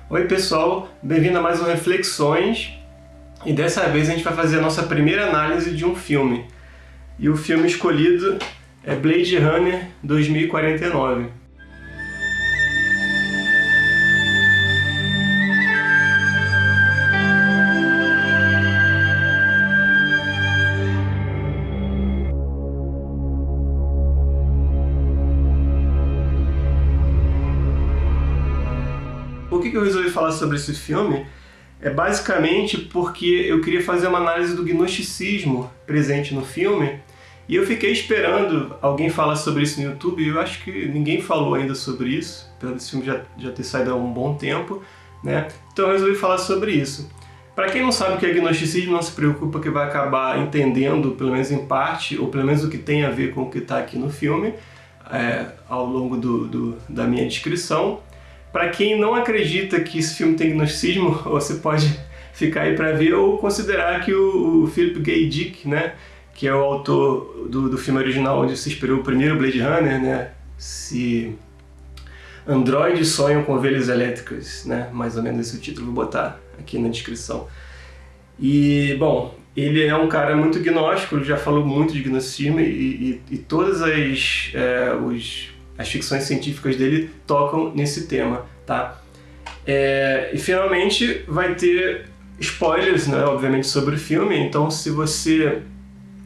Oi pessoal, bem-vindo a mais um Reflexões, e dessa vez a gente vai fazer a nossa primeira análise de um filme. E o filme escolhido é Blade Runner 2049. Por que eu resolvi falar sobre esse filme? É basicamente porque eu queria fazer uma análise do gnosticismo presente no filme, e eu fiquei esperando alguém falar sobre isso no YouTube, e eu acho que ninguém falou ainda sobre isso, apesar desse filme já ter saído há um bom tempo, né? Então eu resolvi falar sobre isso. Para quem não sabe o que é gnosticismo, não se preocupa que vai acabar entendendo, pelo menos em parte, ou pelo menos o que tem a ver com o que está aqui no filme, ao longo da minha descrição. Para quem não acredita que esse filme tem gnosticismo, você pode ficar aí para ver ou considerar que o Philip K. Dick, né, que é o autor do filme original onde se inspirou o primeiro Blade Runner, né, se androides sonham com ovelhas elétricas, né, mais ou menos esse é o título, vou botar aqui na descrição. E, bom, ele é um cara muito gnóstico, ele já falou muito de gnosticismo e todas as ficções científicas dele tocam nesse tema, tá? E finalmente vai ter spoilers, né, obviamente, sobre o filme, então se você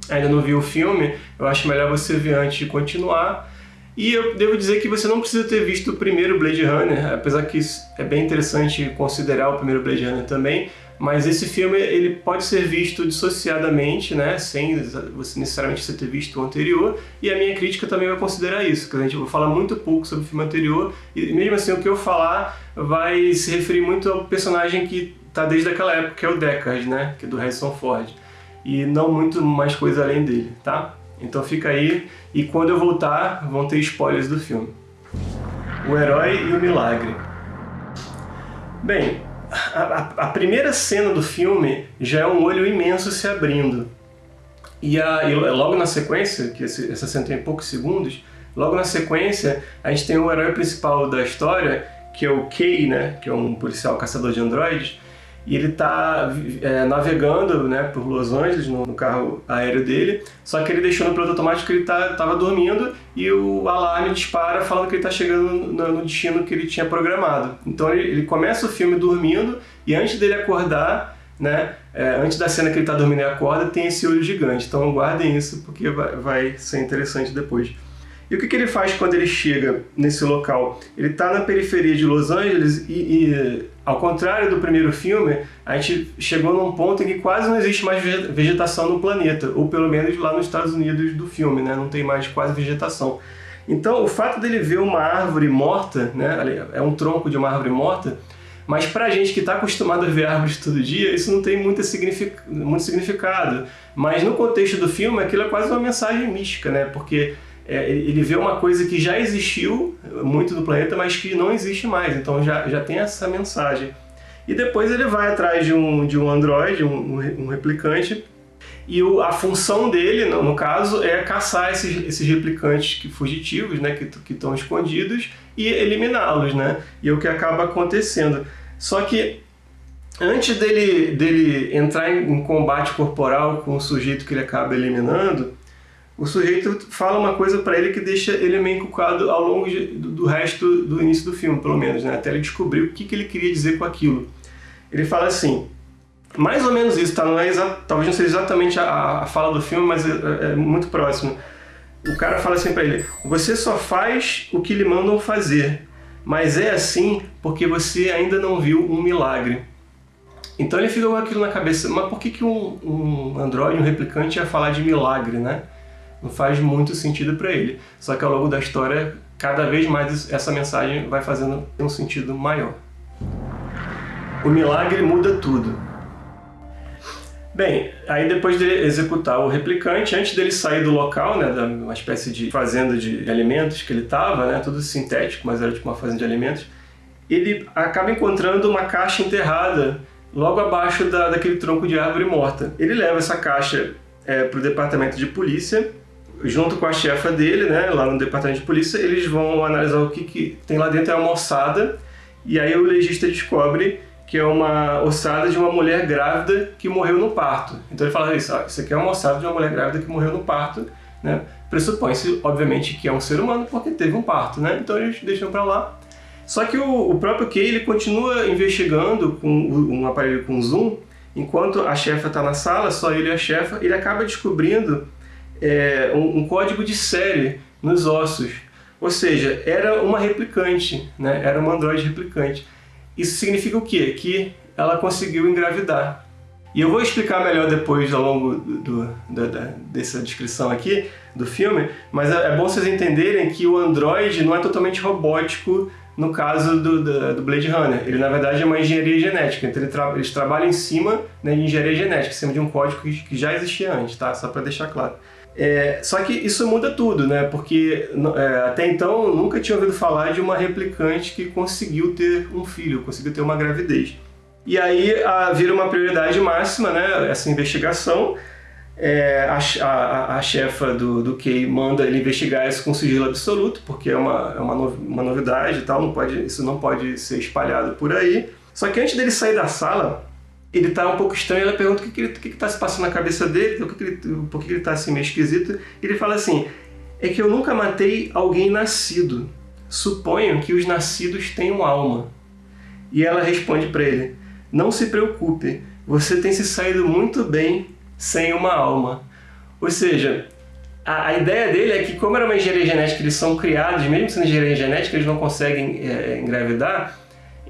ainda não viu o filme, eu acho melhor você ver antes de continuar. E eu devo dizer que você não precisa ter visto o primeiro Blade Runner, apesar que é bem interessante considerar o primeiro Blade Runner também, mas esse filme ele pode ser visto dissociadamente, né, sem você necessariamente ter visto o anterior, e a minha crítica também vai considerar isso, que a gente vai falar muito pouco sobre o filme anterior, e mesmo assim o que eu falar vai se referir muito ao personagem que está desde aquela época, que é o Deckard, né, que é do Harrison Ford, e não muito mais coisa além dele, tá? Então fica aí, e quando eu voltar vão ter spoilers do filme. O Herói e o Milagre. Bem, a primeira cena do filme já é um olho imenso se abrindo. E logo na sequência, que essa cena tem poucos segundos, logo na sequência a gente tem o herói principal da história, que é o Kay, né, que é um policial caçador de androides, e ele está navegando, né, por Los Angeles no carro aéreo dele, só que ele deixou no piloto automático que ele estava dormindo e o alarme dispara falando que ele está chegando no destino que ele tinha programado. Então ele começa o filme dormindo e antes dele acordar, né, antes da cena que ele está dormindo e acorda, tem esse olho gigante. Então guardem isso porque vai ser interessante depois. E o que ele faz quando ele chega nesse local? Ele está na periferia de Los Angeles e, ao contrário do primeiro filme, a gente chegou num ponto em que quase não existe mais vegetação no planeta, ou pelo menos lá nos Estados Unidos do filme, né? Não tem mais quase vegetação. Então, o fato dele ver uma árvore morta, né? É um tronco de uma árvore morta, mas pra gente que está acostumado a ver árvores todo dia, isso não tem muito significado. Mas no contexto do filme, aquilo é quase uma mensagem mística, né? Porque ele vê uma coisa que já existiu muito no planeta, mas que não existe mais, então já tem essa mensagem. E depois ele vai atrás de um androide, um replicante, e a função dele, no caso, é caçar esses replicantes fugitivos, né, que estão escondidos, e eliminá-los, né? E é o que acaba acontecendo. Só que antes dele entrar em combate corporal com o sujeito que ele acaba eliminando, o sujeito fala uma coisa para ele que deixa ele meio encucado ao longo do resto do início do filme, pelo menos, né? Até ele descobrir o que ele queria dizer com aquilo. Ele fala assim, mais ou menos isso, tá? Talvez não seja exatamente a fala do filme, mas é muito próximo. O cara fala assim para ele, você só faz o que lhe mandam fazer, mas é assim porque você ainda não viu um milagre. Então ele fica com aquilo na cabeça, mas por que um androide, um replicante ia falar de milagre, né? Não faz muito sentido para ele. Só que ao longo da história, cada vez mais essa mensagem vai fazendo um sentido maior. O milagre muda tudo. Bem, aí depois de executar o replicante, antes dele sair do local, né, uma espécie de fazenda de alimentos que ele estava, né, tudo sintético, mas era tipo uma fazenda de alimentos, ele acaba encontrando uma caixa enterrada logo abaixo daquele tronco de árvore morta. Ele leva essa caixa para o departamento de polícia, junto com a chefa dele, né, lá no departamento de polícia. Eles vão analisar o que tem lá dentro, é uma ossada, e aí o legista descobre que é uma ossada de uma mulher grávida que morreu no parto. Então ele fala isso, isso aqui é uma ossada de uma mulher grávida que morreu no parto, né? Pressupõe-se, obviamente, que é um ser humano porque teve um parto, né? Então eles deixam para lá. Só que o próprio Kay, ele continua investigando com um aparelho com zoom, enquanto a chefa está na sala, só ele e a chefa, ele acaba descobrindo um código de série nos ossos. Ou seja, era uma replicante, né? Era uma androide replicante. Isso significa o quê? Que ela conseguiu engravidar. E eu vou explicar melhor depois ao longo dessa descrição aqui do filme, mas é bom vocês entenderem que o androide não é totalmente robótico no caso do Blade Runner. Ele, na verdade, é uma engenharia genética. Então eles trabalham em cima, né, de engenharia genética, em cima de um código que já existia antes, tá? Só para deixar claro. Só que isso muda tudo, né? Porque até então nunca tinha ouvido falar de uma replicante que conseguiu ter um filho, conseguiu ter uma gravidez. E aí vira uma prioridade máxima, né, essa investigação. A chefa do Kay manda ele investigar isso com sigilo absoluto, porque é uma novidade e tal, isso não pode ser espalhado por aí. Só que antes dele sair da sala, ele tá um pouco estranho, ela pergunta o que tá se passando na cabeça dele, por que ele tá assim meio esquisito. Ele fala assim, é que eu nunca matei alguém nascido, suponho que os nascidos tenham alma. E ela responde para ele, não se preocupe, você tem se saído muito bem sem uma alma. Ou seja, a ideia dele é que como era uma engenharia genética, eles são criados, mesmo sendo engenharia genética, eles não conseguem engravidar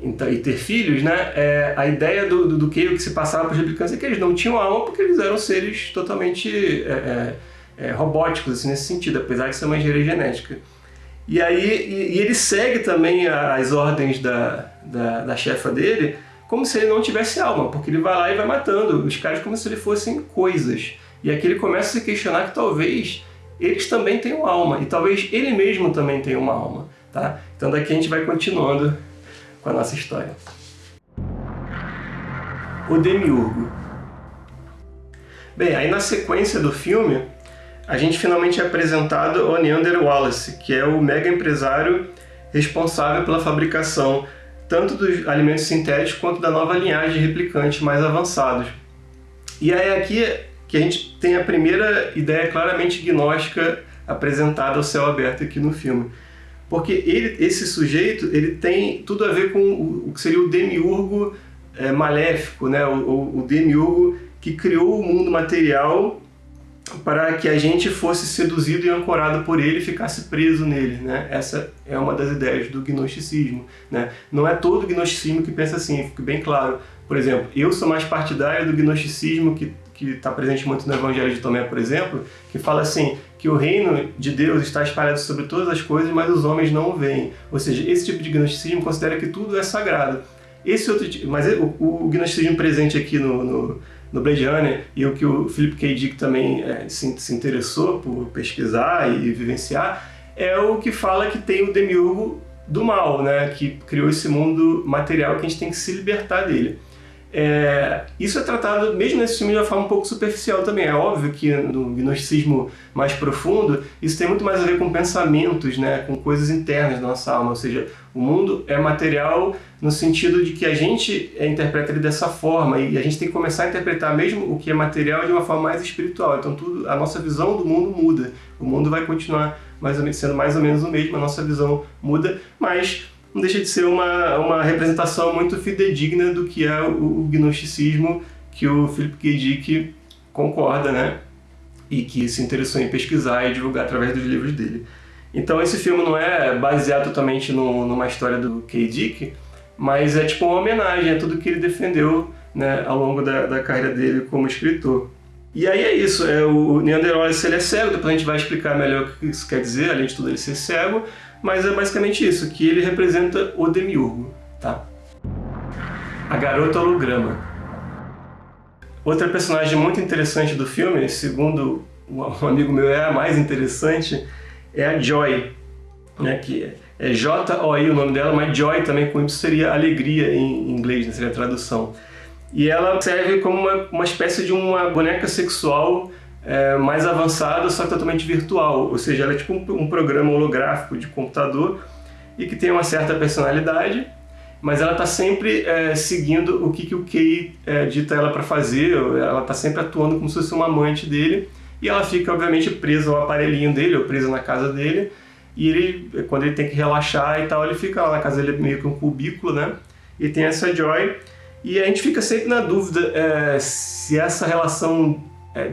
e ter filhos, né? A ideia do que se passava para os replicantes é que eles não tinham alma porque eles eram seres totalmente robóticos, assim, nesse sentido, apesar de ser uma engenharia genética. E aí ele segue também as ordens da chefa dele, como se ele não tivesse alma, porque ele vai lá e vai matando os caras como se eles fossem coisas. E aqui ele começa a se questionar que talvez eles também tenham alma, e talvez ele mesmo também tenha uma alma, tá? Então daqui a gente vai continuando com a nossa história. O Demiurgo. Bem, aí na sequência do filme, a gente finalmente é apresentado ao Neander Wallace, que é o mega empresário responsável pela fabricação tanto dos alimentos sintéticos quanto da nova linhagem de replicantes mais avançados. E aí aqui que a gente tem a primeira ideia claramente gnóstica apresentada ao céu aberto aqui no filme. Porque esse sujeito ele tem tudo a ver com o que seria o demiurgo maléfico, né? O demiurgo que criou o mundo material para que a gente fosse seduzido e ancorado por ele e ficasse preso nele, né? Essa é uma das ideias do gnosticismo, né? Não é todo gnosticismo que pensa assim, fica bem claro. Por exemplo, eu sou mais partidário do gnosticismo que está presente muito no Evangelho de Tomé, por exemplo, que fala assim, que o reino de Deus está espalhado sobre todas as coisas, mas os homens não o veem. Ou seja, esse tipo de gnosticismo considera que tudo é sagrado. Mas o gnosticismo presente aqui no Blade Runner, e o que o Philip K. Dick também se interessou por pesquisar e vivenciar, é o que fala que tem o demiurgo do mal, né? Que criou esse mundo material que a gente tem que se libertar dele. Isso é tratado, mesmo nesse filme, de uma forma um pouco superficial também. É óbvio que no gnosticismo mais profundo, isso tem muito mais a ver com pensamentos, né? Com coisas internas da nossa alma. Ou seja, o mundo é material no sentido de que a gente interpreta ele dessa forma, e a gente tem que começar a interpretar mesmo o que é material de uma forma mais espiritual. Então a nossa visão do mundo muda. O mundo vai continuar sendo mais ou menos o mesmo, a nossa visão muda, mas não deixa de ser uma representação muito fidedigna do que é o gnosticismo que o Philip K. Dick concorda, né? E que se interessou em pesquisar e divulgar através dos livros dele. Então esse filme não é baseado totalmente numa história do K. Dick, mas é tipo uma homenagem a tudo que ele defendeu, né, ao longo da carreira dele como escritor. E aí é isso, o Neander Wallace ele é cego, depois a gente vai explicar melhor o que isso quer dizer, além de tudo ele ser cego, mas é basicamente isso, que ele representa o demiurgo, tá? A garota holograma. Outra personagem muito interessante do filme, segundo um amigo meu é a mais interessante, é a Joy, né, que é J-O-I o nome dela, mas Joy também com isso seria alegria em inglês, né, seria a tradução. E ela serve como uma espécie de uma boneca sexual mais avançada, só que totalmente virtual. Ou seja, ela é tipo um programa holográfico de computador e que tem uma certa personalidade. mas ela está sempre seguindo o que o Kay dita ela para fazer, ela está sempre atuando como se fosse uma amante dele, e ela fica, obviamente, presa ao aparelhinho dele, ou presa na casa dele, e ele, quando ele tem que relaxar e tal, ele fica lá na casa dele, meio que um cubículo, né? E tem essa Joy, e a gente fica sempre na dúvida se essa relação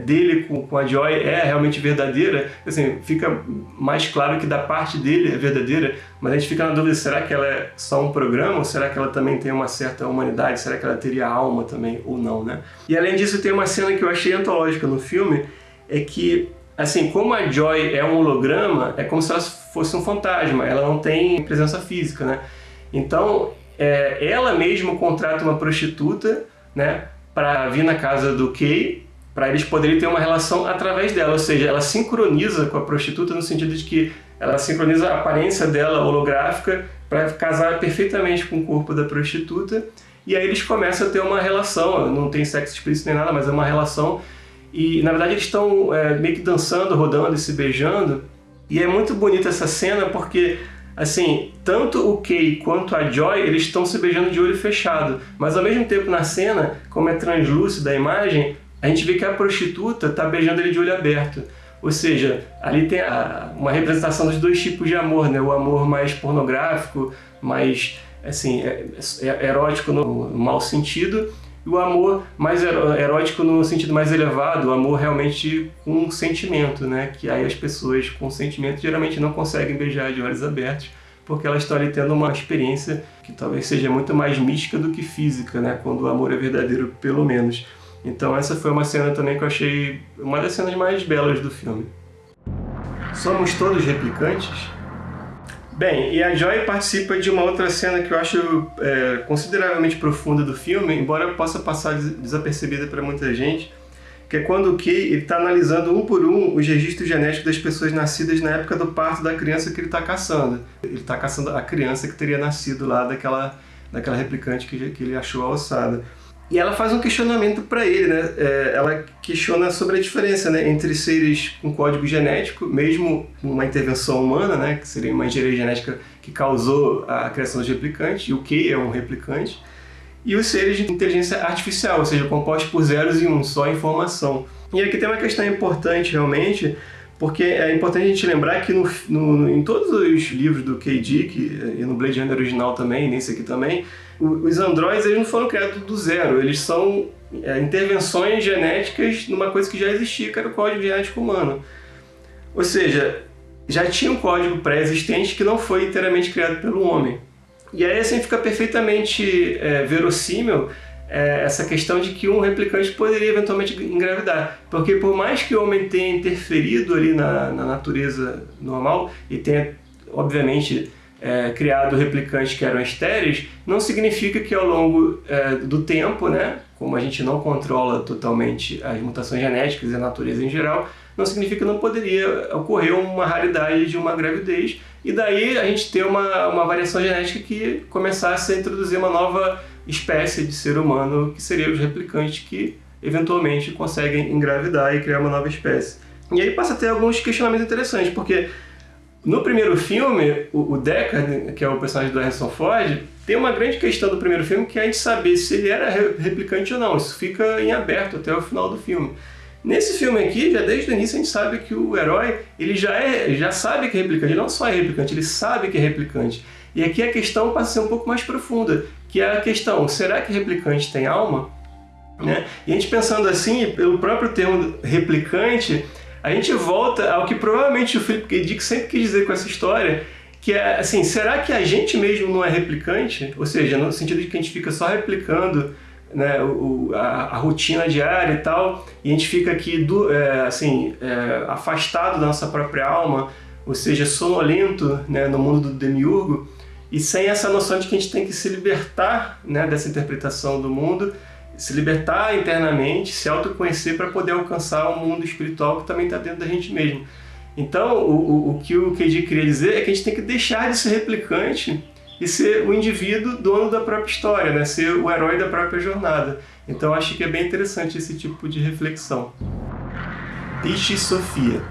dele com a Joy é realmente verdadeira. Assim, fica mais claro que da parte dele é verdadeira, mas a gente fica na dúvida, será que ela é só um programa, ou será que ela também tem uma certa humanidade, será que ela teria alma também ou não, né? E além disso, tem uma cena que eu achei antológica no filme, é que, assim, como a Joy é um holograma, é como se ela fosse um fantasma, ela não tem presença física, né? Então, ela mesma contrata uma prostituta, né, para vir na casa do Kay, para eles poderem ter uma relação através dela, ou seja, ela sincroniza com a prostituta no sentido de que ela sincroniza a aparência dela holográfica para casar perfeitamente com o corpo da prostituta, e aí eles começam a ter uma relação, não tem sexo explícito nem nada, mas é uma relação, e na verdade eles estão meio que dançando, rodando e se beijando, e é muito bonita essa cena porque, assim, tanto o Kay quanto a Joy, eles estão se beijando de olho fechado, mas ao mesmo tempo na cena, como é translúcida a imagem, a gente vê que a prostituta está beijando ele de olho aberto. Ou seja, ali tem uma representação dos dois tipos de amor, né? O amor mais pornográfico, mais assim, erótico no mau sentido, e o amor mais erótico no sentido mais elevado, o amor realmente com sentimento, né? Que aí as pessoas com sentimento geralmente não conseguem beijar de olhos abertos, porque elas estão ali tendo uma experiência que talvez seja muito mais mística do que física, né? Quando o amor é verdadeiro, pelo menos. Então essa foi uma cena também que eu achei uma das cenas mais belas do filme. Somos todos replicantes? Bem, e a Joy participa de uma outra cena que eu acho consideravelmente profunda do filme, embora possa passar desapercebida para muita gente, que é quando o Kay está analisando um por um os registros genéticos das pessoas nascidas na época do parto da criança que ele está caçando. Ele está caçando a criança que teria nascido lá daquela replicante que ele achou a ossada. E ela faz um questionamento para ele, né? Ela questiona sobre a diferença, né, entre seres com código genético, mesmo uma intervenção humana, né, que seria uma engenharia genética que causou a criação dos replicantes, e o Kay é um replicante, e os seres de inteligência artificial, ou seja, compostos por zeros e uns, só informação. E aqui tem uma questão importante, realmente, porque é importante a gente lembrar que em todos os livros do K. Dick, e no Blade Runner original também, nesse aqui também, os androides eles não foram criados do zero, eles são intervenções genéticas numa coisa que já existia, que era o código genético humano. Ou seja, já tinha um código pré-existente que não foi inteiramente criado pelo homem. E aí assim fica perfeitamente verossímil essa questão de que um replicante poderia eventualmente engravidar. Porque por mais que o homem tenha interferido ali na natureza normal e tenha, obviamente, criado replicantes que eram estéreis, não significa que ao longo do tempo, né, como a gente não controla totalmente as mutações genéticas e a natureza em geral, não significa que não poderia ocorrer uma raridade de uma gravidez, e daí a gente ter uma variação genética que começasse a introduzir uma nova espécie de ser humano, que seriam os replicantes que eventualmente conseguem engravidar e criar uma nova espécie. E aí passa a ter alguns questionamentos interessantes, porque no primeiro filme, o Deckard, que é o personagem do Harrison Ford, tem uma grande questão do primeiro filme, que é a gente saber se ele era replicante ou não. Isso fica em aberto até o final do filme. Nesse filme aqui, já desde o início a gente sabe que o herói ele já sabe que é replicante, ele não só é replicante, ele sabe que é replicante. E aqui a questão passa a ser um pouco mais profunda, que é a questão, será que replicante tem alma? Né? E a gente pensando assim, pelo próprio termo replicante, a gente volta ao que provavelmente o Philip K. Dick sempre quis dizer com essa história, que é assim, será que a gente mesmo não é replicante? Ou seja, no sentido de que a gente fica só replicando, né, a rotina diária e tal, e a gente fica aqui afastado da nossa própria alma, ou seja, sonolento, né, no mundo do demiurgo, e sem essa noção de que a gente tem que se libertar, né, dessa interpretação do mundo, se libertar internamente, se autoconhecer para poder alcançar um mundo espiritual que também está dentro da gente mesmo. Então, o que o KD queria dizer é que a gente tem que deixar de ser replicante e ser o indivíduo dono da própria história, né? Ser o herói da própria jornada. Então, acho que é bem interessante esse tipo de reflexão. Piscis Sophia.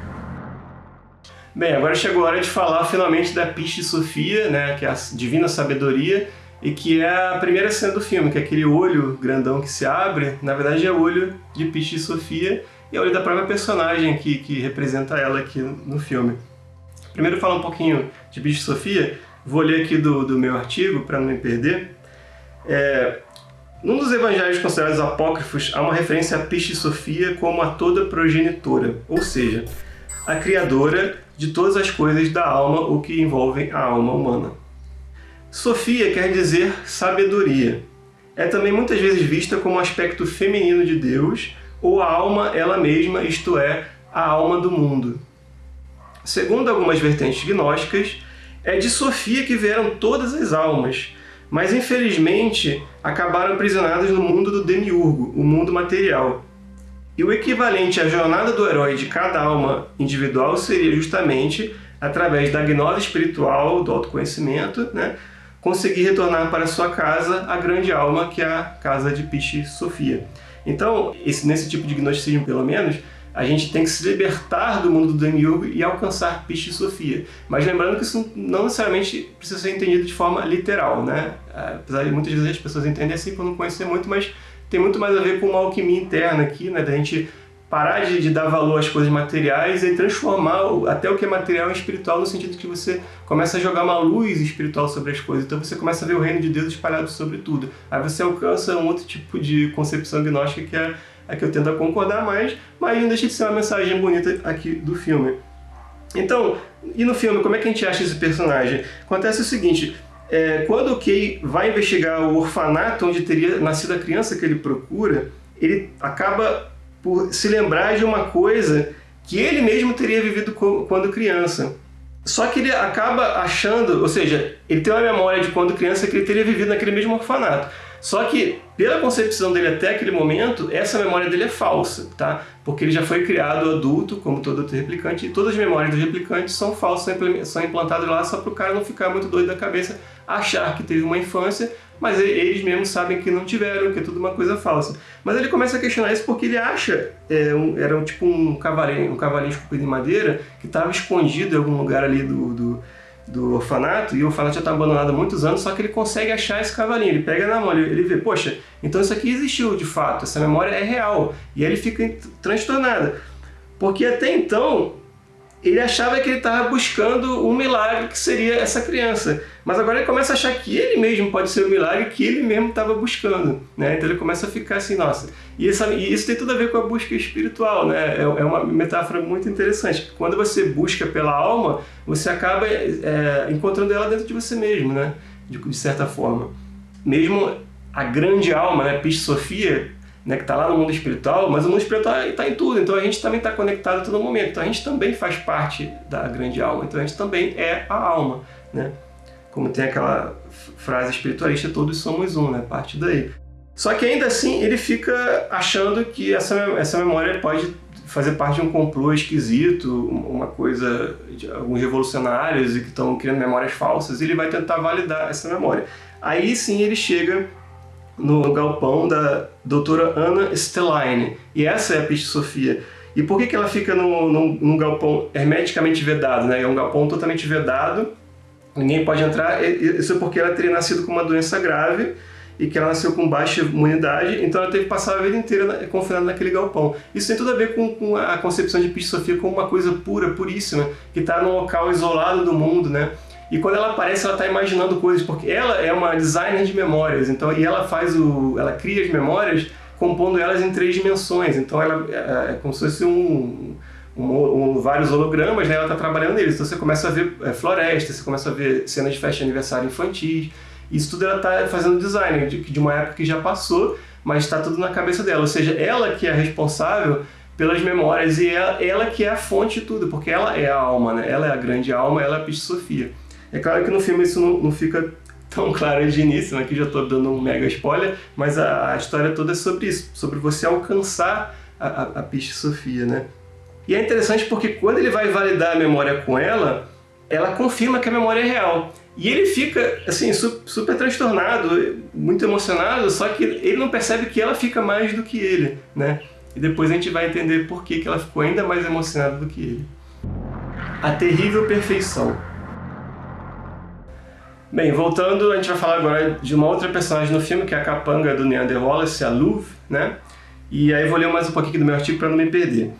Bem, agora chegou a hora de falar finalmente da Piscis Sophia, né? Que é a divina sabedoria, e que é a primeira cena do filme, que é aquele olho grandão que se abre, na verdade é o olho de Piscis Sophia, e é o olho da própria personagem que representa ela aqui no filme. Primeiro falar um pouquinho de Piscis Sophia, vou ler aqui do meu artigo para não me perder. Num dos evangelhos considerados apócrifos, há uma referência a Piscis Sophia como a toda progenitora, ou seja, a criadora de todas as coisas da alma, o que envolvem a alma humana. Sofia quer dizer sabedoria. É também muitas vezes vista como um aspecto feminino de Deus, ou a alma ela mesma, isto é, a alma do mundo. Segundo algumas vertentes gnósticas, é de Sofia que vieram todas as almas, mas infelizmente acabaram aprisionadas no mundo do demiurgo, o mundo material. E o equivalente à jornada do herói de cada alma individual seria justamente, através da gnose espiritual, do autoconhecimento, conseguir retornar para sua casa a grande alma, que é a casa de Piscis Sophia. Então, nesse tipo de gnosticismo, pelo menos, a gente tem que se libertar do mundo do demiurgo e alcançar Piscis Sophia. Mas lembrando que isso não necessariamente precisa ser entendido de forma literal, apesar de muitas vezes as pessoas entendem assim por não conhecer muito, mas tem muito mais a ver com uma alquimia interna aqui, da gente parar de dar valor às coisas materiais e transformar até o que é material em espiritual, no sentido que você começa a jogar uma luz espiritual sobre as coisas. Então você começa a ver o reino de Deus espalhado sobre tudo. Aí você alcança um outro tipo de concepção gnóstica que é a que eu tento concordar mais, mas não deixa de ser uma mensagem bonita aqui do filme. Então, e no filme, como é que a gente acha esse personagem? Acontece o seguinte, quando o Kay vai investigar o orfanato onde teria nascido a criança que ele procura, ele acaba por se lembrar de uma coisa que ele mesmo teria vivido quando criança. Só que ele acaba achando, ou seja, ele tem uma memória de quando criança que ele teria vivido naquele mesmo orfanato. Só que, pela concepção dele até aquele momento, essa memória dele é falsa, tá? Porque ele já foi criado adulto, como todo outro replicante, e todas as memórias dos replicantes são falsas, são implantadas lá só para o cara não ficar muito doido da cabeça, achar que teve uma infância, mas eles mesmos sabem que não tiveram, que é tudo uma coisa falsa. Mas ele começa a questionar isso porque ele acha, era tipo um cavalinho esculpido em madeira, que estava escondido em algum lugar ali do orfanato, e o orfanato já está abandonado há muitos anos, só que ele consegue achar esse cavalinho, ele pega na mão, ele vê, poxa, então isso aqui existiu de fato, essa memória é real, e aí ele fica transtornado, porque até então ele achava que ele estava buscando um milagre que seria essa criança, mas agora ele começa a achar que ele mesmo pode ser o milagre que ele mesmo estava buscando, então ele começa a ficar assim, nossa, e isso tem tudo a ver com a busca espiritual, é uma metáfora muito interessante, quando você busca pela alma, você acaba encontrando ela dentro de você mesmo, de certa forma. Mesmo a grande alma, Piscis Sophia, que está lá no mundo espiritual, mas o mundo espiritual está em tudo, então a gente também está conectado a todo momento, então a gente também faz parte da grande alma, então a gente também é a alma, Como tem aquela frase espiritualista, todos somos um, parte daí. Só que ainda assim ele fica achando que essa memória pode fazer parte de um complô esquisito, uma coisa de alguns revolucionários e que estão criando memórias falsas, e ele vai tentar validar essa memória. Aí sim ele chega no galpão da doutora Anna Stelline, e essa é a Piscis Sophia. E por que ela fica num galpão hermeticamente vedado? É um galpão totalmente vedado, ninguém pode entrar, isso é porque ela teria nascido com uma doença grave, e que ela nasceu com baixa imunidade, então ela teve que passar a vida inteira confinada naquele galpão. Isso tem tudo a ver com a concepção de Piscis Sophia como uma coisa pura, puríssima, que está num local isolado do mundo, E quando ela aparece, ela está imaginando coisas, porque ela é uma designer de memórias, então, e ela ela cria as memórias compondo elas em 3 dimensões, então ela é como se fosse vários hologramas, ela está trabalhando neles, então você começa a ver florestas, você começa a ver cenas de festa de aniversário infantis, isso tudo ela está fazendo design de uma época que já passou, mas está tudo na cabeça dela, ou seja, ela que é responsável pelas memórias e ela que é a fonte de tudo, porque ela é a alma, ela é a grande alma, ela é a Piscis Sophia. É claro que no filme isso não fica tão claro de início, aqui já estou dando um mega spoiler, mas a história toda é sobre isso, sobre você alcançar a Piscis Sophia, E é interessante porque quando ele vai validar a memória com ela confirma que a memória é real. E ele fica, assim, super transtornado, muito emocionado, só que ele não percebe que ela fica mais do que ele, E depois a gente vai entender por que ela ficou ainda mais emocionada do que ele. A terrível perfeição. Bem, voltando, a gente vai falar agora de uma outra personagem no filme, que é a capanga do Neander Wallace, a Luv, né? E aí vou ler mais um pouquinho do meu artigo para não me perder.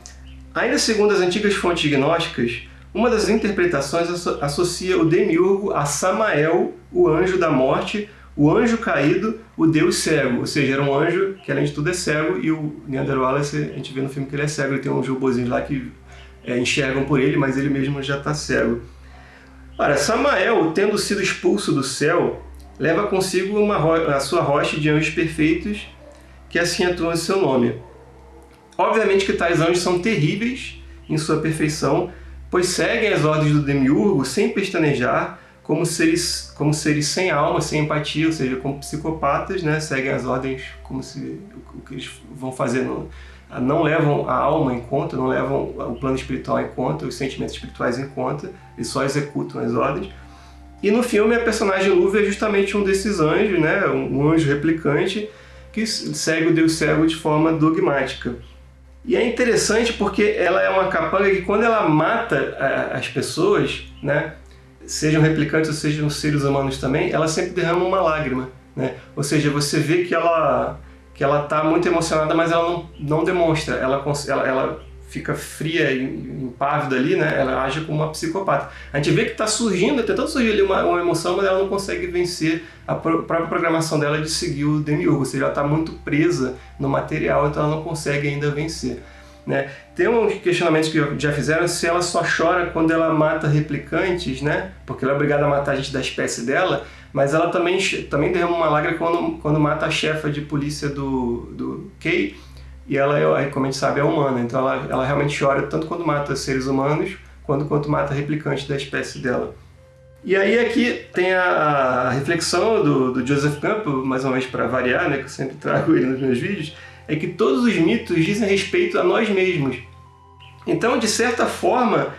Ainda segundo as antigas fontes gnósticas, uma das interpretações associa o Demiurgo a Samael, o anjo da morte, o anjo caído, o deus cego. Ou seja, era um anjo que além de tudo é cego, e o Neander Wallace, a gente vê no filme que ele é cego, ele tem uns robozinhos lá que enxergam por ele, mas ele mesmo já está cego. Ora, Samael, tendo sido expulso do céu, leva consigo a sua rocha de anjos perfeitos, que assim atua em seu nome. Obviamente que tais anjos são terríveis em sua perfeição, pois seguem as ordens do Demiurgo sem pestanejar, como seres sem alma, sem empatia, ou seja, como psicopatas, né? Seguem as ordens como se o que eles vão fazer não levam a alma em conta, não levam o plano espiritual em conta, os sentimentos espirituais em conta, eles só executam as ordens. E no filme a personagem Luv é justamente um desses anjos, né? Um anjo replicante que segue o Deus cego de forma dogmática. E é interessante porque ela é uma capanga que quando ela mata as pessoas, né? Sejam replicantes ou sejam seres humanos também, ela sempre derrama uma lágrima, né? Ou seja, você vê que ela está muito emocionada, mas ela não demonstra, ela fica fria e impávida ali, né? Ela age como uma psicopata. A gente vê que está surgindo, tentando surgir ali uma emoção, mas ela não consegue vencer a própria programação dela de seguir o Demiurgo, ou seja, ela está muito presa no material, então ela não consegue ainda vencer, né? Tem uns questionamentos que já fizeram se ela só chora quando ela mata replicantes, né? Porque ela é obrigada a matar a gente da espécie dela, mas ela também derrama uma lágrima quando mata a chefa de polícia do Kay, e ela, como a gente sabe, é humana, então ela realmente chora tanto quando mata seres humanos quanto mata replicantes da espécie dela. E aí aqui tem a reflexão do Joseph Campbell, mais uma vez para variar, né, que eu sempre trago ele nos meus vídeos, é que todos os mitos dizem respeito a nós mesmos. Então, de certa forma,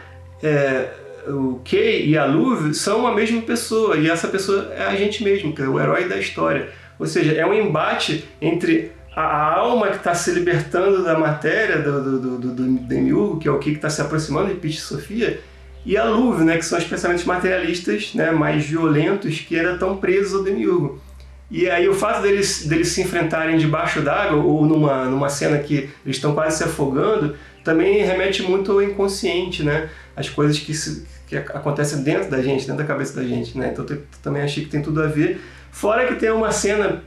o Kay e a Luv são a mesma pessoa, e essa pessoa é a gente mesmo, que é o herói da história. Ou seja, é um embate entre a alma que está se libertando da matéria do Demiurgo, que é o Kay que está se aproximando de Pete e Sofia, e a Luv, né, que são os pensamentos materialistas, né, mais violentos, que ainda estão presos ao Demiurgo. E aí o fato deles se enfrentarem debaixo d'água, ou numa cena que eles estão quase se afogando, também remete muito ao inconsciente, né? As coisas que acontecem dentro da gente, dentro da cabeça da gente, né? Então eu também achei que tem tudo a ver. Fora que tem uma cena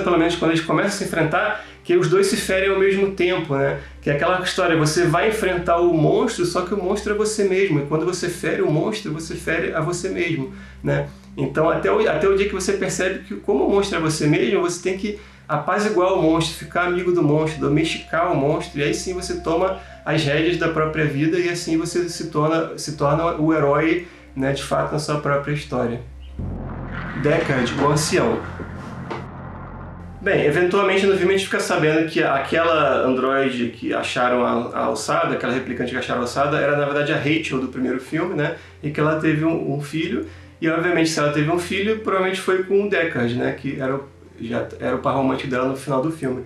pelo menos quando eles começam a se enfrentar, que os dois se ferem ao mesmo tempo, né? Que é aquela história, você vai enfrentar o monstro, só que o monstro é você mesmo, e quando você fere o monstro, você fere a você mesmo, né? Então até o dia que você percebe que como o monstro é você mesmo, você tem que apaziguar o monstro, ficar amigo do monstro, domesticar o monstro, e aí sim você toma as rédeas da própria vida, e assim você se torna o herói, né, de fato, na sua própria história. Deckard, o ancião. Bem, eventualmente no filme a gente fica sabendo que aquela androide que acharam a alçada, aquela replicante que acharam a alçada, era na verdade a Rachel do primeiro filme, né? E que ela teve um filho, e obviamente se ela teve um filho, provavelmente foi com o Deckard, né? Que já era o par romântico dela no final do filme.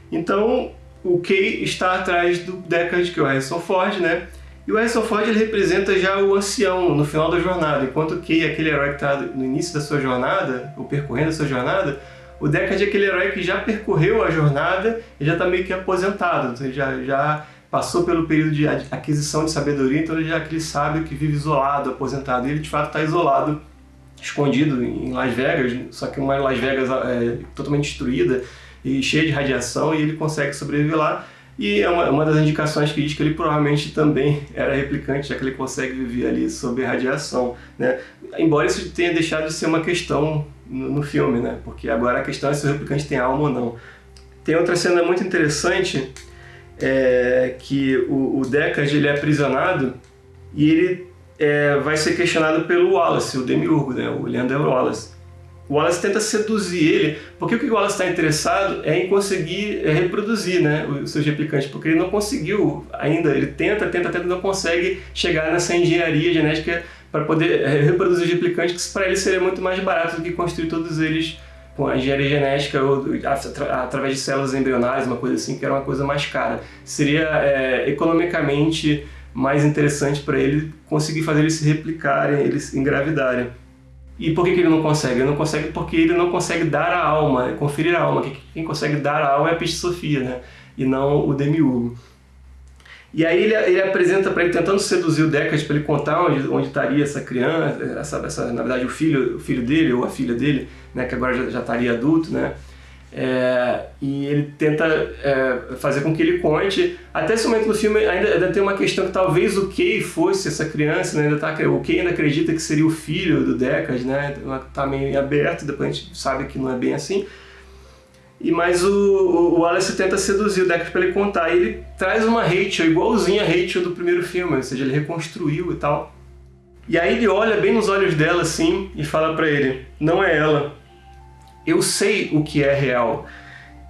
Então o Kay está atrás do Deckard, que é o Harrison Ford, né? E o Harrison Ford ele representa já o ancião no final da jornada, enquanto o Kay é aquele herói que está no início da sua jornada, ou percorrendo a sua jornada, o Deckard é aquele herói que já percorreu a jornada e já está meio que aposentado, então ele já passou pelo período de aquisição de sabedoria, então ele já é aquele sábio que vive isolado, aposentado, e ele de fato está isolado, escondido em Las Vegas, só que uma Las Vegas totalmente destruída e cheia de radiação, e ele consegue sobreviver lá. E é uma das indicações que diz que ele provavelmente também era replicante, já que ele consegue viver ali sob radiação, né? Embora isso tenha deixado de ser uma questão no filme, né? Porque agora a questão é se o replicante tem alma ou não. Tem outra cena muito interessante, que o Deckard ele é aprisionado e ele vai ser questionado pelo Wallace, o Demiurgo, né? O Neander Wallace. O Wallace tenta seduzir ele, porque o que o Wallace está interessado é em conseguir reproduzir, né, os seus replicantes, porque ele não conseguiu ainda, ele tenta, não consegue chegar nessa engenharia genética para poder reproduzir os replicantes, que para ele seria muito mais barato do que construir todos eles com a engenharia genética ou através de células embrionárias, uma coisa assim, que era uma coisa mais cara. Seria economicamente mais interessante para ele conseguir fazer eles se replicarem, eles engravidarem. E por que ele não consegue? Ele não consegue porque ele não consegue dar a alma, conferir a alma. Quem consegue dar a alma é a Peste Sofia, né? E não o Demiurgo. E aí ele apresenta para ele, tentando seduzir o Deckard para ele contar onde estaria essa criança, na verdade o filho dele ou a filha dele, né, que agora já estaria adulto, né? E ele tenta fazer com que ele conte. Até esse momento do filme ainda tem uma questão que talvez o Kay fosse essa criança, né? O Kay ainda acredita que seria o filho do Deckard, né? Tá meio aberto, depois a gente sabe que não é bem assim. Mas o Wallace tenta seduzir o Deckard para ele contar. E ele traz uma Rachel igualzinha a Rachel do primeiro filme, ou seja, ele reconstruiu e tal. E aí ele olha bem nos olhos dela assim e fala para ele: não é ela. Eu sei o que é real.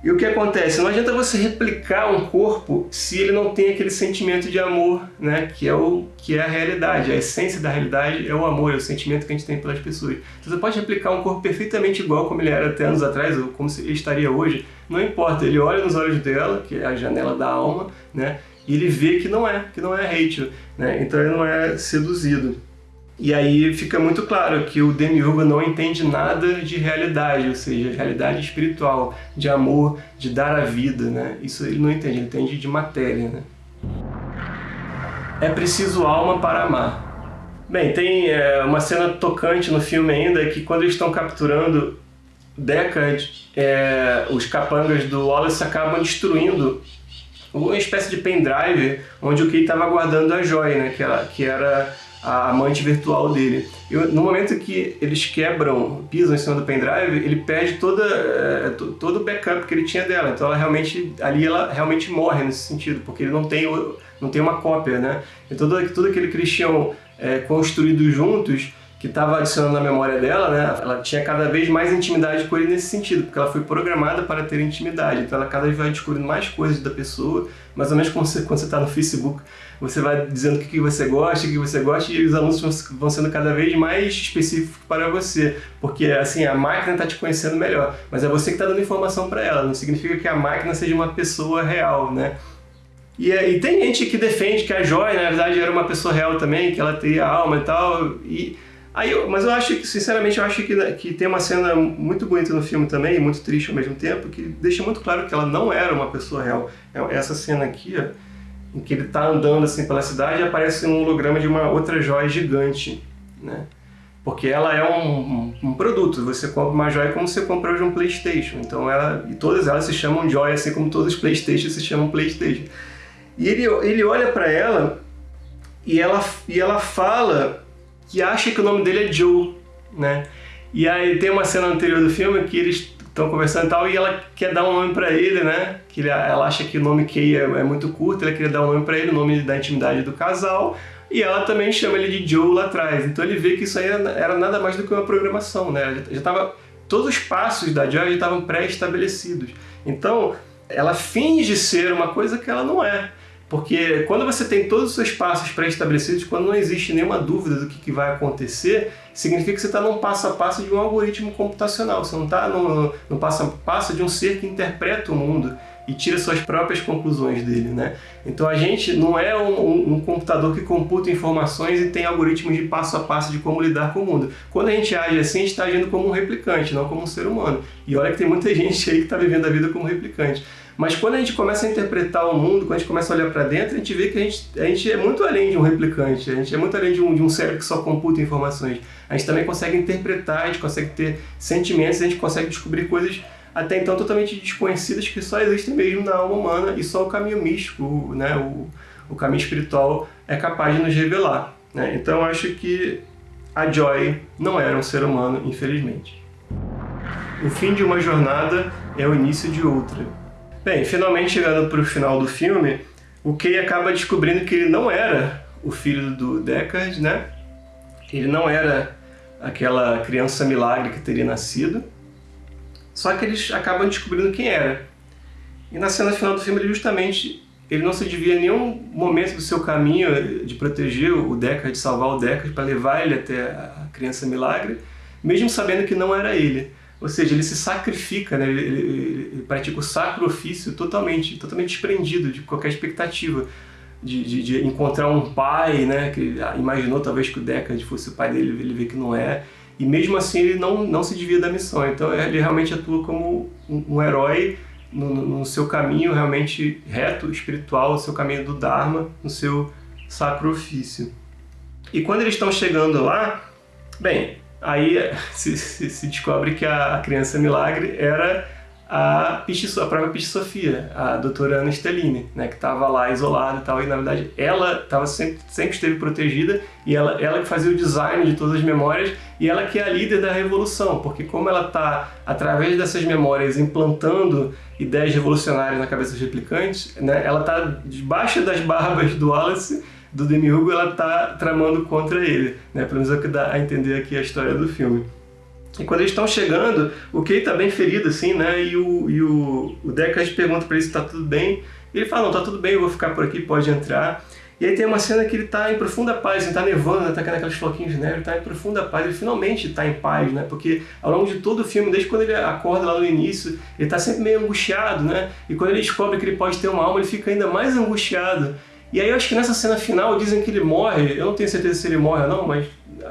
E o que acontece? Não adianta você replicar um corpo se ele não tem aquele sentimento de amor, né? Que é a realidade. A essência da realidade é o amor, é o sentimento que a gente tem pelas pessoas. Então você pode replicar um corpo perfeitamente igual como ele era até anos atrás, ou como ele estaria hoje. Não importa, ele olha nos olhos dela, que é a janela da alma, né? E ele vê que não é a Rachel, né? Então ele não é seduzido. E aí fica muito claro que o Demiurgo não entende nada de realidade, ou seja, realidade espiritual, de amor, de dar a vida, né? Isso ele não entende, ele entende de matéria, né? É preciso alma para amar. Bem, tem uma cena tocante no filme ainda, que quando eles estão capturando Deckard, os capangas do Wallace acabam destruindo uma espécie de pendrive onde o Kay estava guardando a joia, né? Que era a amante virtual dele. No momento que eles pisam em cima do pendrive, ele perde todo o backup que ele tinha dela. Então ela realmente morre nesse sentido, porque ele não tem uma cópia, né? E tudo aquilo que eles tinham construído juntos, que estava adicionando na memória dela, né? Ela tinha cada vez mais intimidade com ele nesse sentido, porque ela foi programada para ter intimidade. Então ela cada vez vai descobrindo mais coisas da pessoa, mais ou menos quando você está no Facebook, você vai dizendo o que você gosta, e os anúncios vão sendo cada vez mais específicos para você, porque assim, a máquina está te conhecendo melhor, mas é você que está dando informação para ela, não significa que a máquina seja uma pessoa real, né? E tem gente que defende que a Joy, na verdade, era uma pessoa real também, que ela teria alma e tal, mas eu acho que, sinceramente, que tem uma cena muito bonita no filme também, e muito triste ao mesmo tempo, que deixa muito claro que ela não era uma pessoa real. Essa cena aqui, ó, em que ele está andando assim pela cidade, e aparece um holograma de uma outra joia gigante, né? Porque ela é um produto, você compra uma joia como você compra hoje um PlayStation. Então e todas elas se chamam joia, assim como todos os PlayStation se chamam PlayStation. E ele olha para ela e ela fala que acha que o nome dele é Joe, né? E aí tem uma cena anterior do filme que eles estão conversando e tal, e ela quer dar um nome pra ele, né? Ela acha que o nome Kay é muito curto, ela queria dar um nome pra ele, o nome da intimidade do casal, e ela também chama ele de Joe lá atrás. Então ele vê que isso aí era nada mais do que uma programação, né? Todos os passos da Joy já estavam pré-estabelecidos. Então ela finge ser uma coisa que ela não é. Porque quando você tem todos os seus passos pré-estabelecidos, quando não existe nenhuma dúvida do que vai acontecer, significa que você está num passo a passo de um algoritmo computacional. Você não está no passo a passo de um ser que interpreta o mundo e tira suas próprias conclusões dele, né? Então a gente não é um computador que computa informações e tem algoritmos de passo a passo de como lidar com o mundo. Quando a gente age assim, a gente está agindo como um replicante, não como um ser humano. E olha que tem muita gente aí que está vivendo a vida como replicante. Mas quando a gente começa a interpretar o mundo, quando a gente começa a olhar para dentro, a gente vê que a gente é muito além de um replicante, a gente é muito além de um cérebro que só computa informações. A gente também consegue interpretar, a gente consegue ter sentimentos, a gente consegue descobrir coisas até então totalmente desconhecidas que só existem mesmo na alma humana e só o caminho místico, né, o caminho espiritual é capaz de nos revelar, né? Então eu acho que a Joy não era um ser humano, infelizmente. O fim de uma jornada é o início de outra. Bem, finalmente chegando para o final do filme, o Kay acaba descobrindo que ele não era o filho do Deckard, né? Ele não era aquela criança milagre que teria nascido, só que eles acabam descobrindo quem era. E na cena final do filme, ele não se desvia em nenhum momento do seu caminho de proteger o Deckard, de salvar o Deckard, para levar ele até a criança milagre, mesmo sabendo que não era ele. Ou seja, ele se sacrifica, né? Ele pratica o sacro ofício totalmente desprendido de qualquer expectativa de encontrar um pai, né? Que ele imaginou talvez que o Deckard fosse o pai dele, ele vê que não é. e mesmo assim ele não se desvia da missão. Então ele realmente atua como um herói no seu caminho realmente reto, espiritual, no seu caminho do Dharma, no seu sacro ofício. E quando eles estão chegando lá, bem, aí se descobre que a criança milagre era a própria Pitti Sofia, a doutora Ana Stellini, né, que estava lá isolada e tal, e na verdade ela sempre esteve protegida, e ela que fazia o design de todas as memórias, e ela que é a líder da revolução, porque como ela está, através dessas memórias, implantando ideias revolucionárias na cabeça dos replicantes, né, ela está debaixo das barbas do Wallace, do Demiurgo, ela está tramando contra ele, né, pelo menos é o que dá a entender aqui a história do filme. E quando eles estão chegando, o Kay tá bem ferido, assim, né? E o Deckard pergunta pra ele se tá tudo bem. E ele fala, não, tá tudo bem, eu vou ficar por aqui, pode entrar. E aí tem uma cena que ele tá em profunda paz, ele tá nevando, né? Tá caindo aqueles floquinhos de neve, ele tá em profunda paz, ele finalmente tá em paz, né? Porque ao longo de todo o filme, desde quando ele acorda lá no início, ele tá sempre meio angustiado, né? E quando ele descobre que ele pode ter uma alma, ele fica ainda mais angustiado. E aí eu acho que nessa cena final dizem que ele morre, eu não tenho certeza se ele morre ou não, mas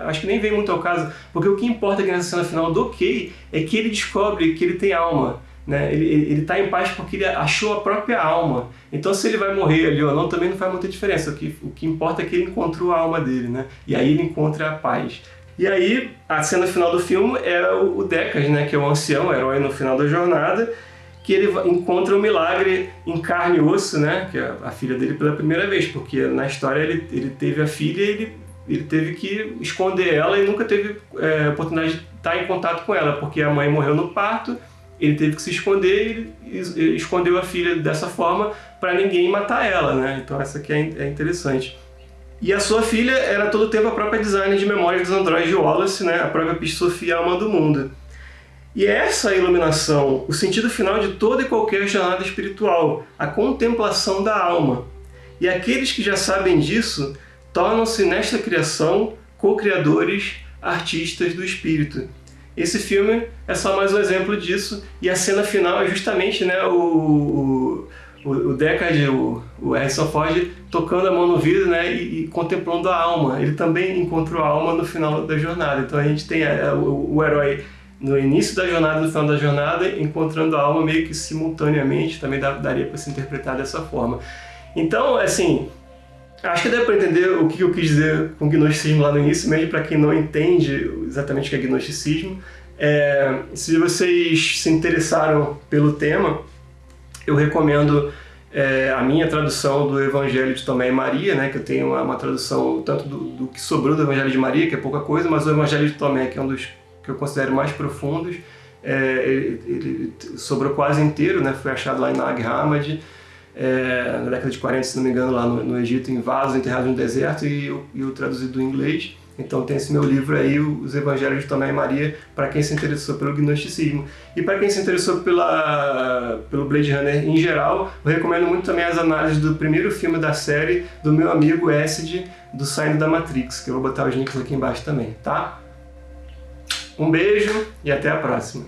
acho que nem vem muito ao caso, porque o que importa aqui nessa cena final do Kay é que ele descobre que ele tem alma, né? Ele tá em paz porque ele achou a própria alma. Então se ele vai morrer ali ou não também não faz muita diferença, o que importa é que ele encontrou a alma dele, né? E aí ele encontra a paz. E aí a cena final do filme é o Deckard, né? Que é o ancião, o herói no final da jornada, que ele encontra o milagre em carne e osso, né? Que é a filha dele pela primeira vez, porque na história ele teve a filha e ele teve que esconder ela e nunca teve oportunidade de estar em contato com ela, porque a mãe morreu no parto, ele teve que se esconder e ele escondeu a filha dessa forma para ninguém matar ela, né? Então essa aqui é interessante. E a sua filha era todo o tempo a própria designer de memórias dos androides de Wallace, né? A própria Pitti Sofia, a alma do mundo. E essa iluminação, o sentido final de toda e qualquer jornada espiritual, a contemplação da alma. E aqueles que já sabem disso tornam-se nesta criação co-criadores, artistas do espírito. Esse filme é só mais um exemplo disso, e a cena final é justamente, né, o Deckard, o Harrison Ford, tocando a mão no vidro, né, e contemplando a alma. Ele também encontrou a alma no final da jornada. Então a gente tem o herói no início da jornada e no final da jornada, encontrando a alma meio que simultaneamente, também daria para se interpretar dessa forma. Então, assim, acho que dá para entender o que eu quis dizer com gnosticismo lá no início, mesmo para quem não entende exatamente o que é gnosticismo. Se vocês se interessaram pelo tema, eu recomendo a minha tradução do Evangelho de Tomé e Maria, né, que eu tenho uma tradução tanto do que sobrou do Evangelho de Maria, que é pouca coisa, mas o Evangelho de Tomé, que é um dos que eu considero mais profundos, ele sobrou quase inteiro, né, foi achado lá em Nag Hammadi, na década de 40, se não me engano, lá no Egito, em vasos enterrados no deserto, e eu traduzi do inglês. Então tem esse meu livro aí, Os Evangelhos de Tomé e Maria, para quem se interessou pelo gnosticismo. E para quem se interessou pelo Blade Runner em geral, eu recomendo muito também as análises do primeiro filme da série, do meu amigo Acid, do Saindo da Matrix, que eu vou botar os links aqui embaixo também, tá? Um beijo e até a próxima!